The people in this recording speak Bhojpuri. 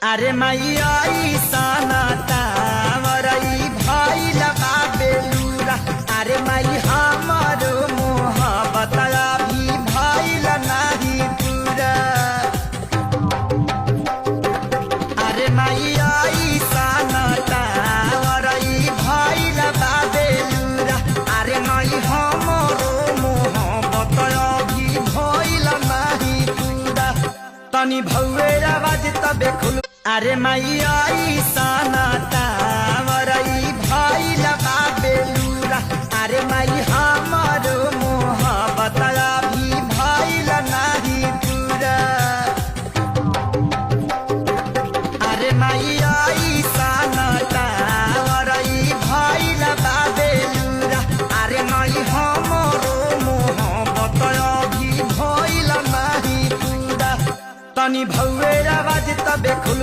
अरे मैया सनाता मरई भइल बा बेलूरा। अरे माई हमारो मोहब्बत अभी भइल नाही पूरा। अरे मैया सनाता मरई भइल बा बेलूरा। अरे माई हमारो मोहब्बत अभी भइल नाही पूरा। तनी भौवे आवाज तबे खुल। अरे मैया सनाता मरई भइल बा बेलूरा। अरे माई हमारो मोहब्बत अभी भइल नाही पूरा। अरे मैया सनाता मरई भइल बा बेलूरा। अरे माई हमारो मोहब्बत अभी भइल नाही पूरा। तनी भौवे आवाज तबे खुल।